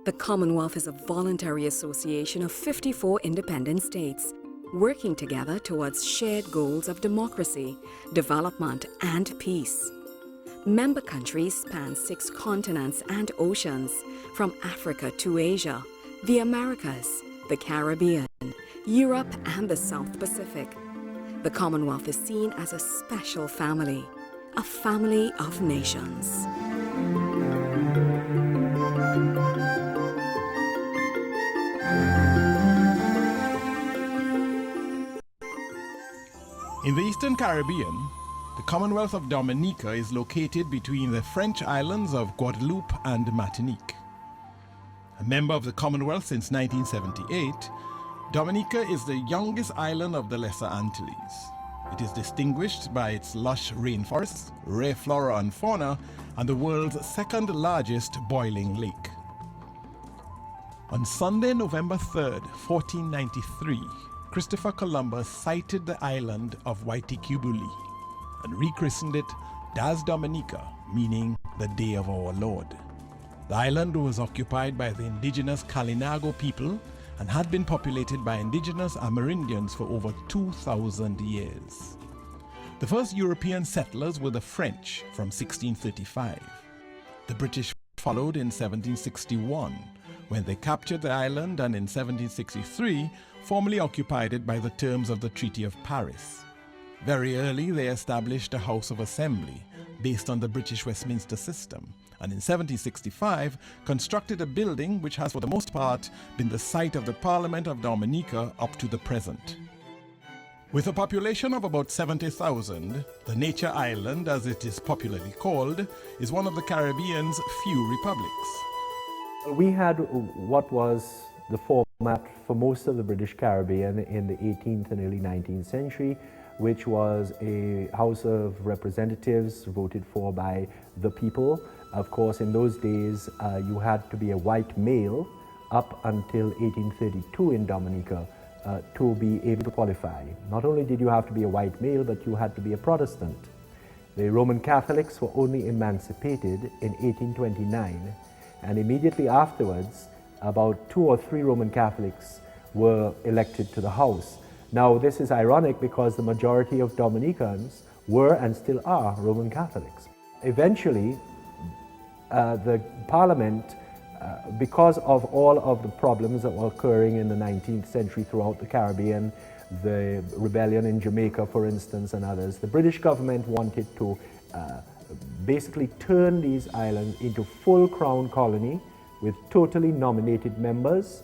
The Commonwealth is a voluntary association of 54 independent states, working together towards shared goals of democracy, development, and peace. Member countries span 6 continents and oceans, from Africa to Asia, the Americas, the Caribbean, Europe, and the South Pacific. The Commonwealth is seen as a special family, a family of nations. In the Eastern Caribbean, the Commonwealth of Dominica is located between the French islands of Guadeloupe and Martinique. A member of the Commonwealth since 1978, Dominica is the youngest island of the Lesser Antilles. It is distinguished by its lush rainforests, rare flora and fauna, and the world's second largest boiling lake. On Sunday, November 3rd, 1493, Christopher Columbus sighted the island of Waitikubuli and rechristened it Das Dominica, meaning the Day of Our Lord. The island was occupied by the indigenous Kalinago people and had been populated by indigenous Amerindians for over 2,000 years. The first European settlers were the French from 1635. The British followed in 1761, when they captured the island, and in 1763 formally occupied it by the terms of the Treaty of Paris. Very early they established a House of Assembly based on the British Westminster system, and in 1765 constructed a building which has for the most part been the site of the Parliament of Dominica up to the present. With a population of about 70,000, the Nature Island, as it is popularly called, is one of the Caribbean's few republics. We had what was the format for most of the British Caribbean in the 18th and early 19th century, which was a House of Representatives voted for by the people. Of course, in those days, you had to be a white male up until 1832 in Dominica to be able to qualify. Not only did you have to be a white male, but you had to be a Protestant. The Roman Catholics were only emancipated in 1829, and immediately afterwards, about 2 or 3 Roman Catholics were elected to the House. Now, this is ironic because the majority of Dominicans were and still are Roman Catholics. Eventually, the Parliament, because of all of the problems that were occurring in the 19th century throughout the Caribbean, the rebellion in Jamaica, for instance, and others, the British government wanted to basically turn these islands into full crown colony with totally nominated members,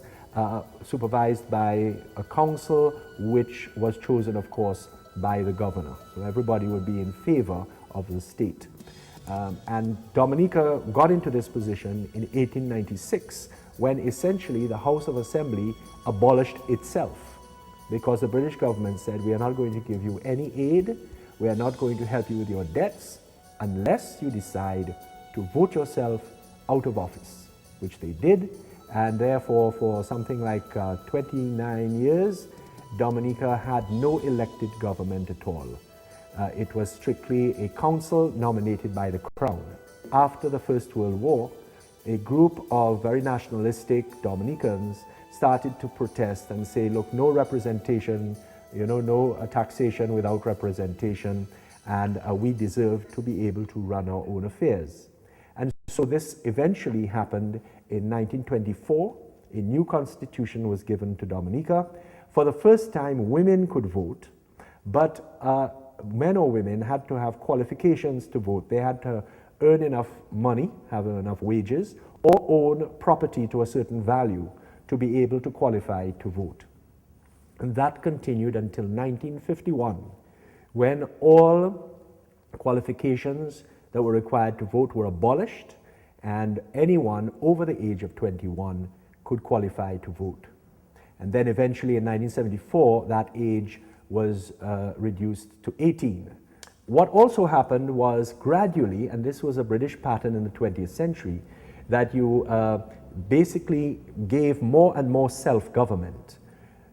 supervised by a council which was chosen, of course, by the governor. So everybody would be in favor of the state. And Dominica got into this position in 1896, when essentially the House of Assembly abolished itself, because the British government said, we are not going to give you any aid, we are not going to help you with your debts, unless you decide to vote yourself out of office, which they did. And therefore, for something like 29 years, Dominica had no elected government at all. It was strictly a council nominated by the Crown. After the First World War, a group of very nationalistic Dominicans started to protest and say, look, no representation, no taxation without representation, and we deserve to be able to run our own affairs. And so this eventually happened in 1924. A new constitution was given to Dominica. For the first time, women could vote, but men or women had to have qualifications to vote. They had to earn enough money, have enough wages, or own property to a certain value to be able to qualify to vote. And that continued until 1951, when all qualifications that were required to vote were abolished, and anyone over the age of 21 could qualify to vote. And then eventually in 1974, that age was reduced to 18. What also happened was gradually, and this was a British pattern in the 20th century, that you basically gave more and more self-government.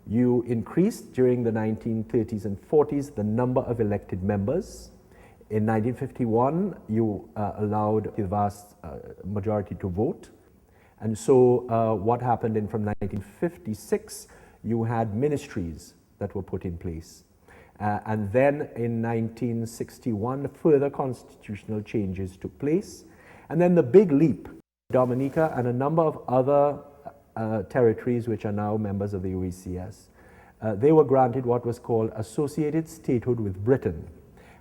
You increased during the 1930s and 40s the number of elected members. In 1951, you allowed the vast majority to vote. And so what happened from 1956, you had ministries that were put in place. And then in 1961, further constitutional changes took place. And then the big leap, Dominica and a number of other territories which are now members of the OECS, they were granted what was called associated statehood with Britain.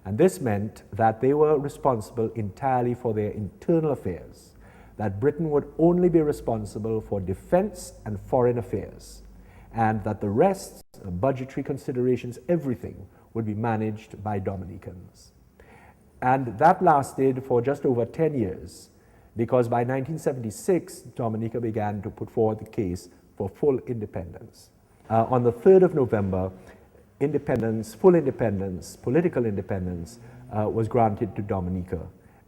And this meant that they were responsible entirely for their internal affairs, that Britain would only be responsible for defense and foreign affairs, and that the rest, budgetary considerations, everything, would be managed by Dominicans. And that lasted for just over 10 years, because by 1976, Dominica began to put forward the case for full independence. On the 3rd of November, independence, full independence, political independence was granted to Dominica,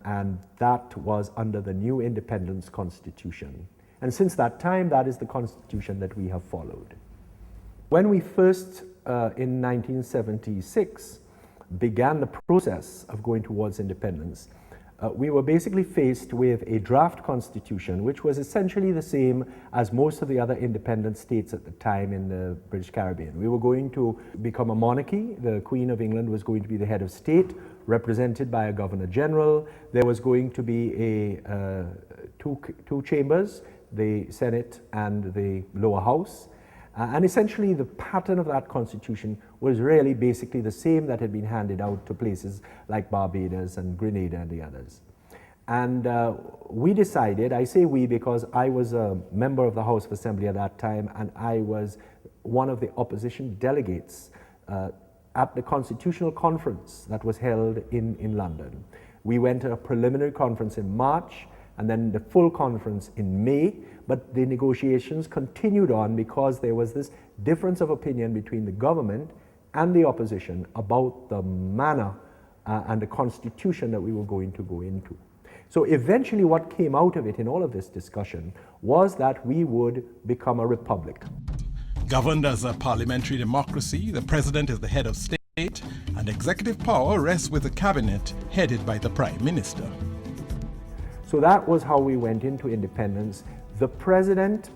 and that was under the new independence constitution. And since that time, that is the constitution that we have followed. When we first, in 1976, began the process of going towards independence, we were basically faced with a draft constitution which was essentially the same as most of the other independent states at the time in the British Caribbean. We were going to become a monarchy. The Queen of England was going to be the head of state, represented by a Governor General. There was going to be two chambers, the Senate and the lower house. And essentially the pattern of that constitution was really basically the same that had been handed out to places like Barbados and Grenada and the others. And we decided, I say we because I was a member of the House of Assembly at that time, and I was one of the opposition delegates at the Constitutional Conference that was held in London. We went to a preliminary conference in March, and then the full conference in May, but the negotiations continued on because there was this difference of opinion between the government and the opposition about the manner and the constitution that we were going to go into. So eventually what came out of it in all of this discussion was that we would become a republic. Governed as a parliamentary democracy, the president is the head of state, and executive power rests with the cabinet headed by the prime minister. So that was how we went into independence. The president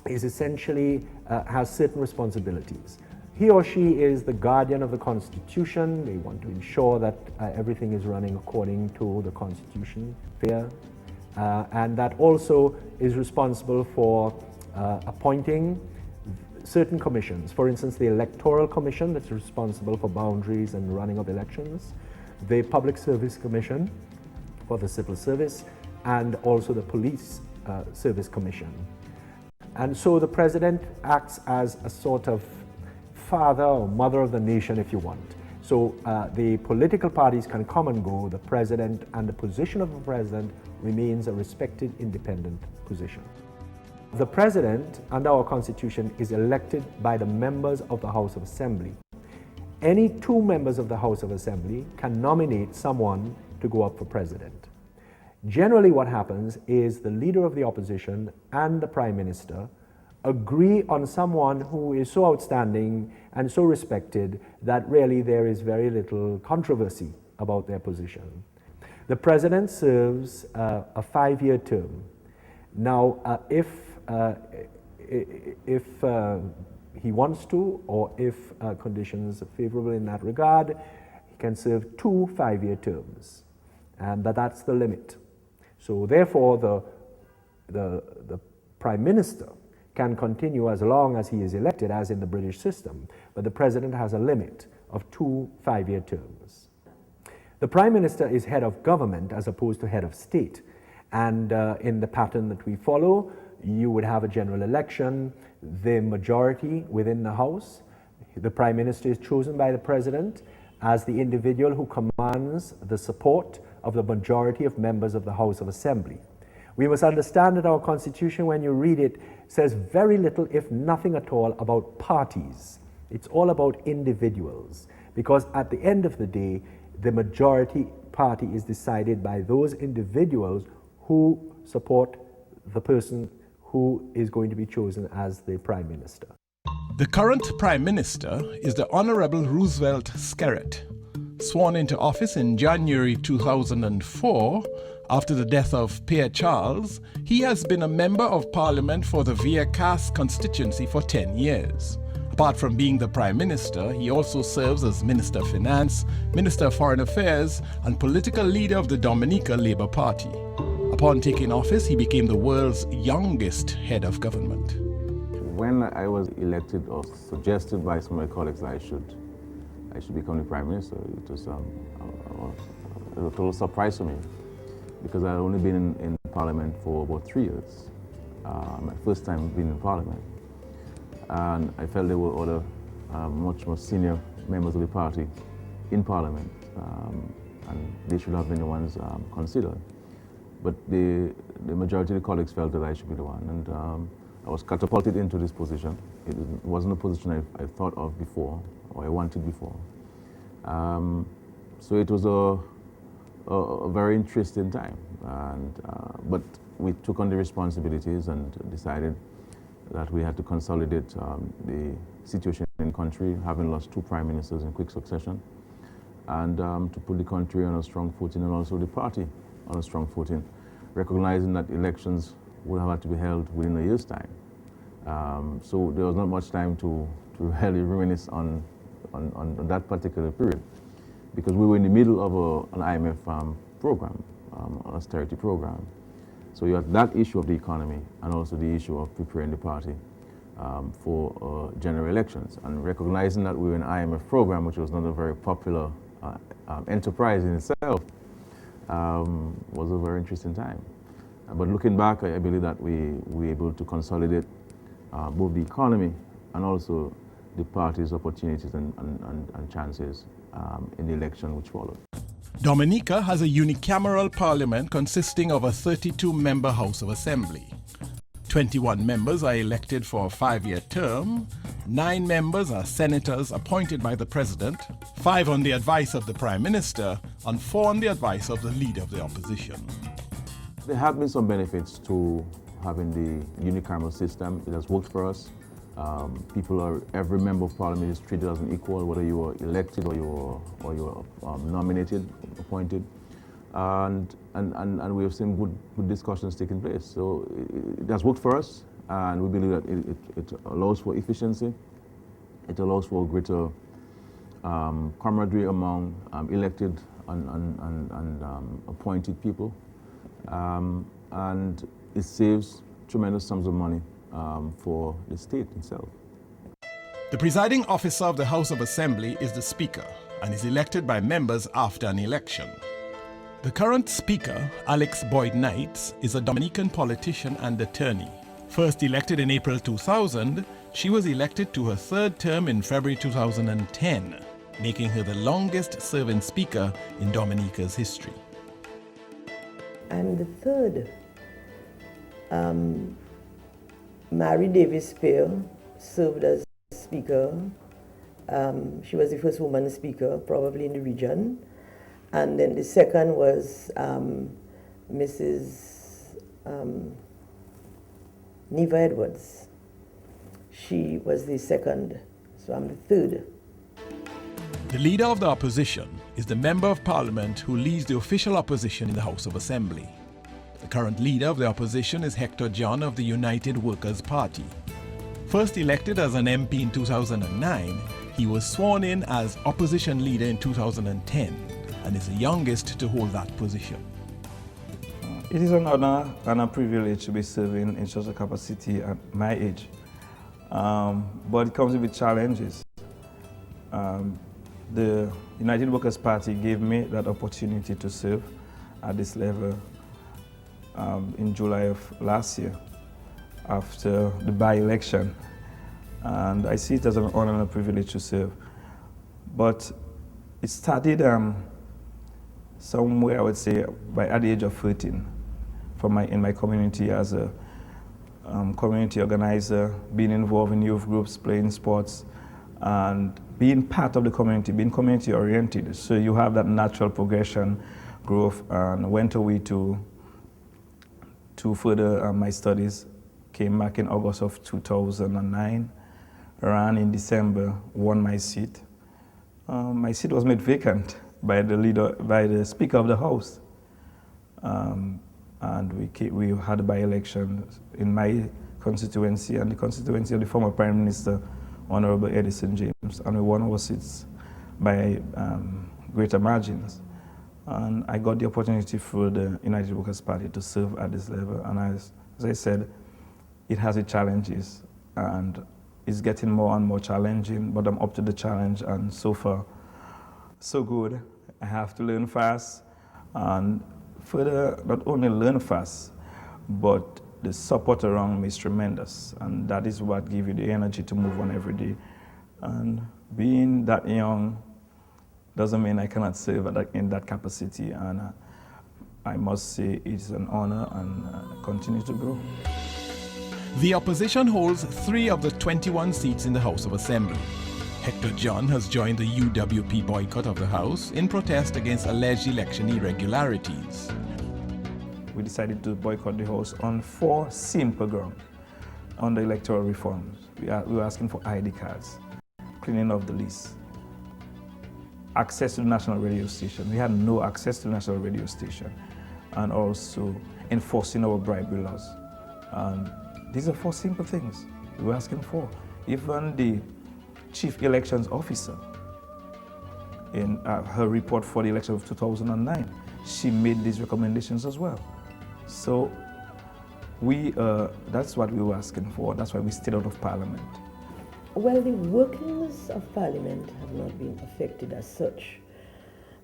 is essentially has certain responsibilities. He or she is the guardian of the Constitution. They want to ensure that everything is running according to the Constitution, fair, and that also is responsible for appointing certain commissions. For instance, the Electoral Commission that's responsible for boundaries and running of elections, the Public Service Commission for the civil service, and also the Police Service Commission. And so the president acts as a sort of father or mother of the nation, if you want. So the political parties can come and go. The president and the position of the president remains a respected independent position. The president, under our constitution, is elected by the members of the House of Assembly. Any two members of the House of Assembly can nominate someone to go up for president. Generally what happens is the leader of the opposition and the prime minister agree on someone who is so outstanding and so respected that really there is very little controversy about their position. The president serves a 5-year term. Now, if he wants to, or if conditions are favorable in that regard, he can serve 2 5-year terms, and that's the limit. So therefore, the prime minister can continue as long as he is elected, as in the British system, but the president has a limit of 2 5-year terms. The prime minister is head of government as opposed to head of state, and in the pattern that we follow, you would have a general election, the majority within the House. The prime minister is chosen by the president as the individual who commands the support of the majority of members of the House of Assembly. We must understand that our Constitution, when you read it, says very little, if nothing at all, about parties. It's all about individuals, because at the end of the day, the majority party is decided by those individuals who support the person who is going to be chosen as the prime minister. The current prime minister is the Honorable Roosevelt Skerrit, sworn into office in January 2004 After the death of Pierre Charles, he has been a member of parliament for the Vierecas constituency for 10 years. Apart from being the Prime Minister, he also serves as Minister of Finance, Minister of Foreign Affairs, and political leader of the Dominica Labour Party. Upon taking office, he became the world's youngest head of government. When I was elected or suggested by some of my colleagues that I should become the Prime Minister, it was a total surprise for me because I had only been in Parliament for about 3 years. My first time being in Parliament. And I felt there were other much more senior members of the party in Parliament, and they should have been the ones considered. But the majority of the colleagues felt that I should be the one, and I was catapulted into this position. It wasn't a position I thought of before, or I wanted before. So it was a very interesting time, but we took on the responsibilities and decided that we had to consolidate the situation in the country, having lost 2 prime ministers in quick succession, and to put the country on a strong footing and also the party on a strong footing, recognizing that elections would have had to be held within a year's time. So there was not much time to really reminisce on that particular period, because we were in the middle of an IMF program, an austerity program. So you had that issue of the economy and also the issue of preparing the party for general elections, and recognizing that we were in an IMF program, which was not a very popular enterprise in itself, was a very interesting time. But looking back, I believe that we were able to consolidate both the economy and also the party's opportunities and chances in the election which followed. Dominica has a unicameral parliament consisting of a 32-member House of Assembly. 21 members are elected for a 5-year term, 9 members are senators appointed by the President, 5 on the advice of the Prime Minister, and 4 on the advice of the Leader of the Opposition. There have been some benefits to having the unicameral system. It has worked for us. Every member of parliament is treated as an equal, whether you are elected or you are nominated, appointed, and we have seen good discussions taking place. So it has worked for us, and we believe that it allows for efficiency. It allows for greater camaraderie among elected and appointed people, and it saves tremendous sums of money for the state itself. The presiding officer of the House of Assembly is the Speaker and is elected by members after an election. The current Speaker, Alex Boyd Knights, is a Dominican politician and attorney. First elected in April 2000, she was elected to her 3rd term in February 2010, making her the longest serving Speaker in Dominica's history. I'm the 3rd. Mary Davis Pearl served as Speaker. She was the first woman Speaker, probably in the region. And then the 2nd was Mrs. Neva Edwards. She was the 2nd, so I'm the 3rd. The Leader of the Opposition is the Member of Parliament who leads the official opposition in the House of Assembly. The current Leader of the Opposition is Hector John of the United Workers' Party. First elected as an MP in 2009, he was sworn in as Opposition Leader in 2010 and is the youngest to hold that position. It is an honor and a privilege to be serving in such a capacity at my age, but it comes with challenges. The United Workers' Party gave me that opportunity to serve at this level in July of last year after the by-election, and I see it as an honor and a privilege to serve. But it started somewhere, I would say, at the age of 13 in my community as a community organizer, being involved in youth groups, playing sports, and being part of the community, being community oriented. So you have that natural progression, growth, and went away to further my studies. Came back in August of 2009, ran in December, won my seat. My seat was made vacant by the Speaker of the House. And we had a by-election in my constituency and the constituency of the former Prime Minister, Honorable Edison James, and we won our seats by greater margins. And I got the opportunity for the United Workers' Party to serve at this level. And as I said, it has its challenges, and it's getting more and more challenging, but I'm up to the challenge, and so far, so good. I have to learn fast, and further, not only learn fast, but the support around me is tremendous, and that is what gives you the energy to move on every day. And being that young doesn't mean I cannot serve in that capacity, and I must say it's an honor, and continue to grow. The opposition holds 3 of the 21 seats in the House of Assembly. Hector John has joined the UWP boycott of the House in protest against alleged election irregularities. We decided to boycott the House on 4 simple grounds on the electoral reforms. We were asking for ID cards, cleaning of the list, access to the national radio station. We had no access to the national radio station, and also enforcing our bribery laws. And these are 4 simple things we were asking for. Even the Chief Elections Officer, in her report for the election of 2009, she made these recommendations as well. So that's what we were asking for. That's why we stayed out of Parliament. Well, the workings of Parliament have not been affected as such.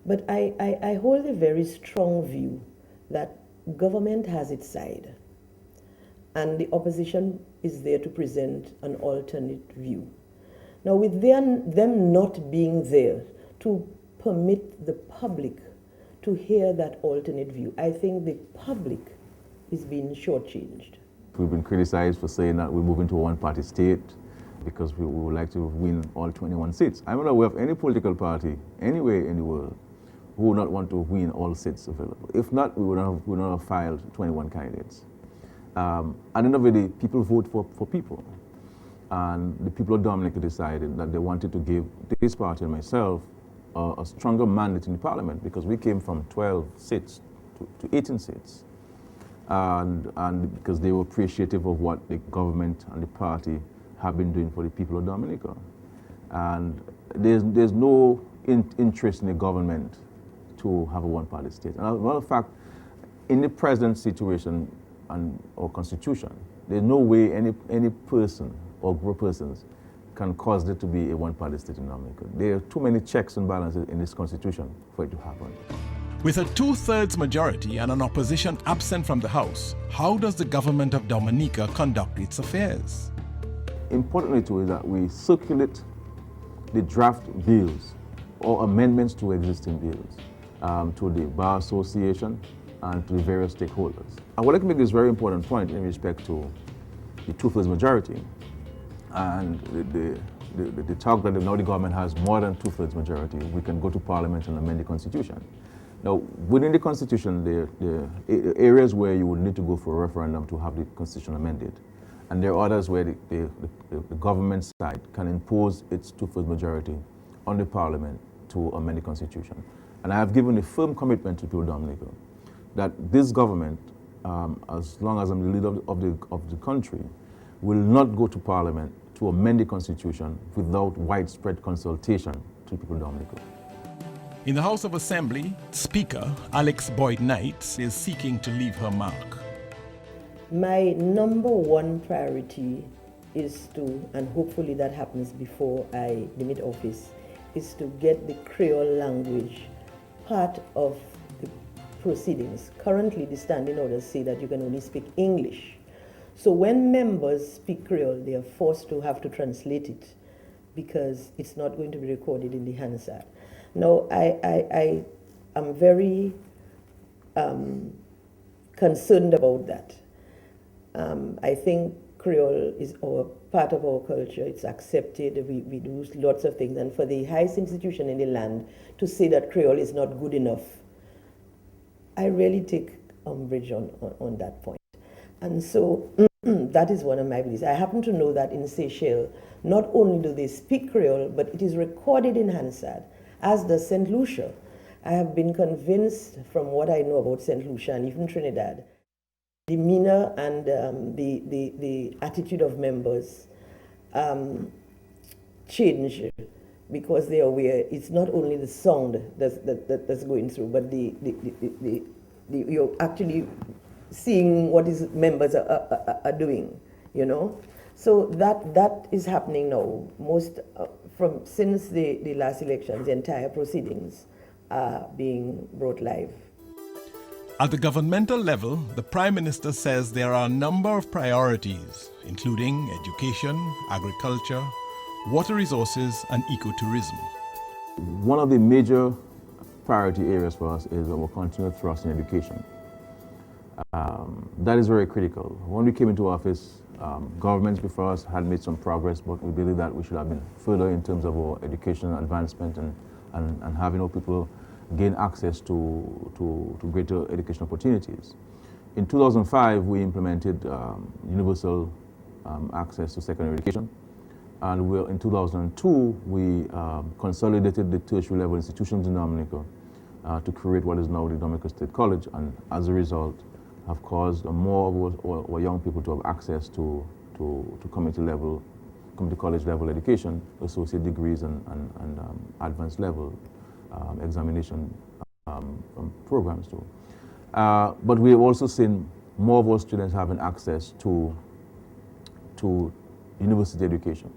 But I hold a very strong view that government has its side, and the opposition is there to present an alternate view. Now, with them not being there to permit the public to hear that alternate view, I think the public is being shortchanged. We've been criticized for saying that we're moving to a one-party state because we would like to win all 21 seats. I'm not aware of any political party anywhere in the world who would not want to win all seats available. If not, we would not have filed 21 candidates. At the end of the day, people vote for people. And the people of Dominica decided that they wanted to give this party and myself a stronger mandate in the Parliament, because we came from 12 seats to 18 seats. And because they were appreciative of what the government and the party have been doing for the people of Dominica. And there's no interest in the government to have a one-party state. And as a matter of fact, in the present situation and our constitution, there's no way any person or group of persons can cause there to be a one-party state in Dominica. There are too many checks and balances in this constitution for it to happen. With a 2/3 majority and an opposition absent from the House, how does the government of Dominica conduct its affairs? Importantly too is that we circulate the draft bills or amendments to existing bills to the Bar Association and to the various stakeholders. I would like to make this very important point in respect to the 2/3 majority and the talk that now the government has more than 2/3 majority. We can go to Parliament and amend the Constitution. Now, within the Constitution, there are areas where you would need to go for a referendum to have the Constitution amended. And there are others where the government side can impose its 2/3 majority on the Parliament to amend the Constitution. And I have given a firm commitment to people of Dominica that this government, as long as I'm the leader of the country, will not go to Parliament to amend the Constitution without widespread consultation to people of Dominica. In the House of Assembly, Speaker Alex Boyd Knight is seeking to leave her mark. My number one priority is to, and hopefully that happens before I limit office, is to get the Creole language part of the proceedings. Currently, the standing orders say that you can only speak English. So when members speak Creole, they are forced to have to translate it because it's not going to be recorded in the Hansard. Now, I am very concerned about that. I think Creole is part of our culture. It's accepted. We do lots of things. And for the highest institution in the land to say that Creole is not good enough, I really take umbrage on that point. And so that is one of my beliefs. I happen to know that in Seychelles, not only do they speak Creole, but it is recorded in Hansard, as does St. Lucia. I have been convinced from what I know about St. Lucia and even Trinidad, demeanor and the attitude of members change because they are aware it's not only the sound that's going through, but you're actually seeing what is members are doing, you know. So that is happening now. Since the last elections, the entire proceedings are being brought live. At the governmental level, the Prime Minister says there are a number of priorities, including education, agriculture, water resources, and ecotourism. One of the major priority areas for us is our continued thrust in education. That is very critical. When we came into office, governments before us had made some progress, but we believe that we should have been further in terms of our educational advancement and having our people gain access to greater education opportunities. In 2005, we implemented universal access to secondary education. And in 2002, we consolidated the tertiary level institutions in Dominica to create what is now the Dominica State College, and as a result, have caused more of our young people to have access to community college level education, associate degrees, and advanced level examination programs too. But we have also seen more of our students having access to university education.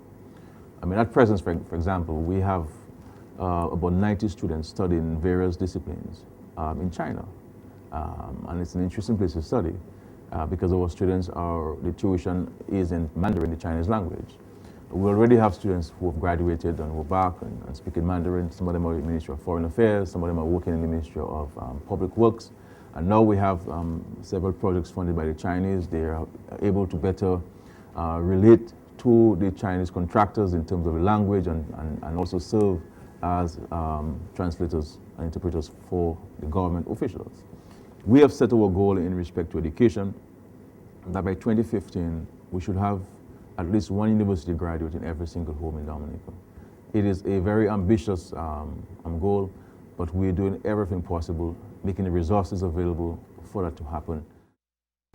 I mean, at present, for example, we have about 90 students studying various disciplines in China. And it's an interesting place to study because our students the tuition is in Mandarin, the Chinese language. We already have students who have graduated and who are back and speak in Mandarin. Some of them are in the Ministry of Foreign Affairs, some of them are working in the Ministry of Public Works. And now we have several projects funded by the Chinese. They are able to better relate to the Chinese contractors in terms of the language and also serve as translators and interpreters for the government officials. We have set our goal in respect to education that by 2015 we should have at least one university graduate in every single home in Dominica. It is a very ambitious goal, but we're doing everything possible, making the resources available for that to happen.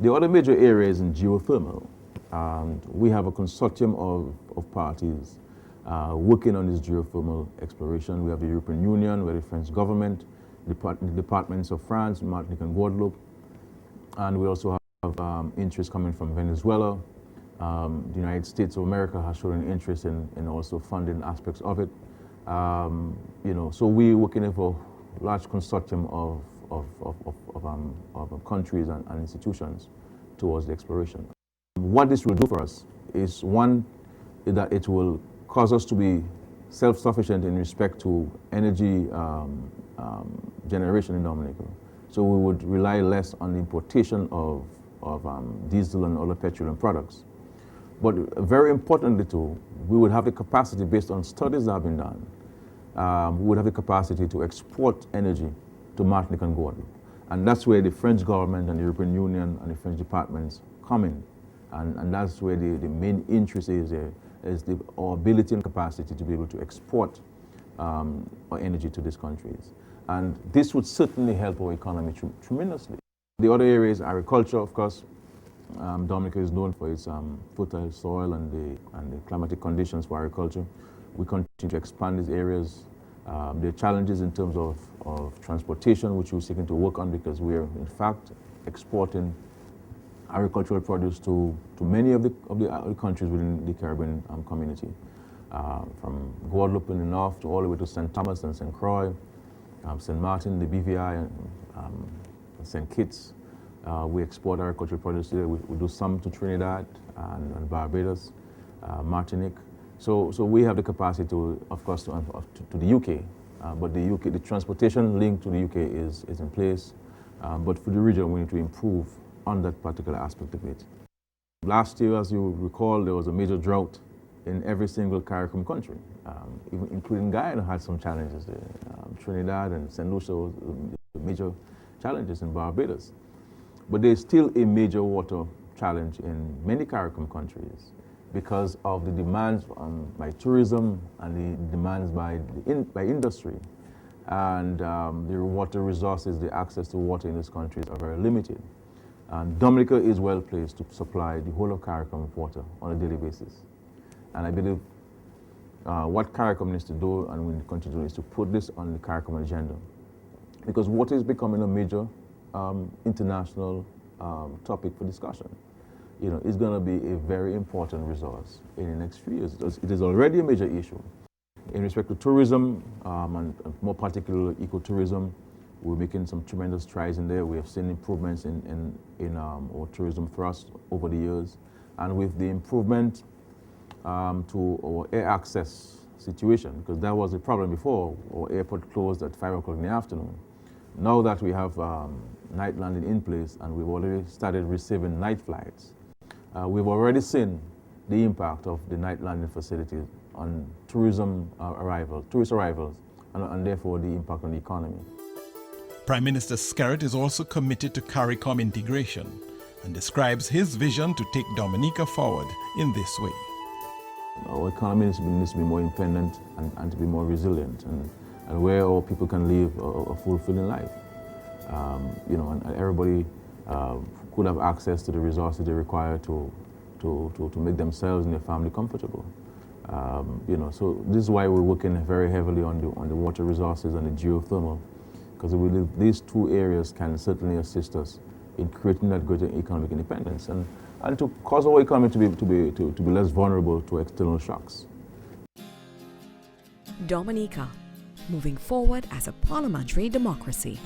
The other major area is in geothermal. We have a consortium of parties working on this geothermal exploration. We have the European Union, we have the French government, the departments of France, Martinique and Guadeloupe, and we also have interest coming from Venezuela. The United States of America has shown an interest in also funding aspects of it. So we're working for a large consortium of countries and institutions towards the exploration. What this will do for us is, one, that it will cause us to be self-sufficient in respect to energy generation in Dominica. So we would rely less on the importation of diesel and other petroleum products. But very importantly too, we would have the capacity, based on studies that have been done, we would have the capacity to export energy to Martinique and Guadeloupe. And that's where the French government and the European Union and the French departments come in. And that's where the main interest is our ability and capacity to be able to export our energy to these countries. And this would certainly help our economy tremendously. The other area is agriculture, of course. Dominica is known for its fertile soil and the climatic conditions for agriculture. We continue to expand these areas. There are challenges in terms of transportation, which we're seeking to work on, because we are in fact exporting agricultural produce to many of the countries within the Caribbean community, from Guadeloupe in the north to all the way to St. Thomas and St. Croix, St. Martin, the BVI, and St. Kitts. We export agricultural produce there. We do some to Trinidad and Barbados, Martinique. So we have the capacity to, of course, to the UK. But the transportation link to the UK is in place. But for the region, we need to improve on that particular aspect of it. Last year, as you recall, there was a major drought in every single CARICOM country, even including Guyana had some challenges there. Trinidad and St. Lucia was major challenges in Barbados. But there's still a major water challenge in many CARICOM countries because of the demands by tourism and the demands by industry. and the water resources, the access to water in this country are very limited. And Dominica is well placed to supply the whole of CARICOM with water on a daily basis. And I believe what CARICOM needs to do, and we continue to do, is to put this on the CARICOM agenda. Because water is becoming a major international topic for discussion. You know, it's going to be a very important resource in the next few years. It is already a major issue. In respect to tourism, and more particularly ecotourism, we're making some tremendous strides in there. We have seen improvements in our tourism thrust over the years. And with the improvement to our air access situation, because that was a problem before. Our airport closed at 5 o'clock in the afternoon. Now that we have night landing in place and we've already started receiving night flights, we've already seen the impact of the night landing facilities on tourist arrivals, and therefore the impact on the economy. Prime Minister Skerrit is also committed to CARICOM integration and describes his vision to take Dominica forward in this way. Our economy needs to be more independent and to be more resilient, and where all people can live a fulfilling life. You know, and everybody could have access to the resources they require to make themselves and their family comfortable. You know, so this is why we're working very heavily on the water resources and the geothermal, because we believe these two areas can certainly assist us in creating that greater economic independence and to cause our economy to be less vulnerable to external shocks. Dominica, moving forward as a parliamentary democracy.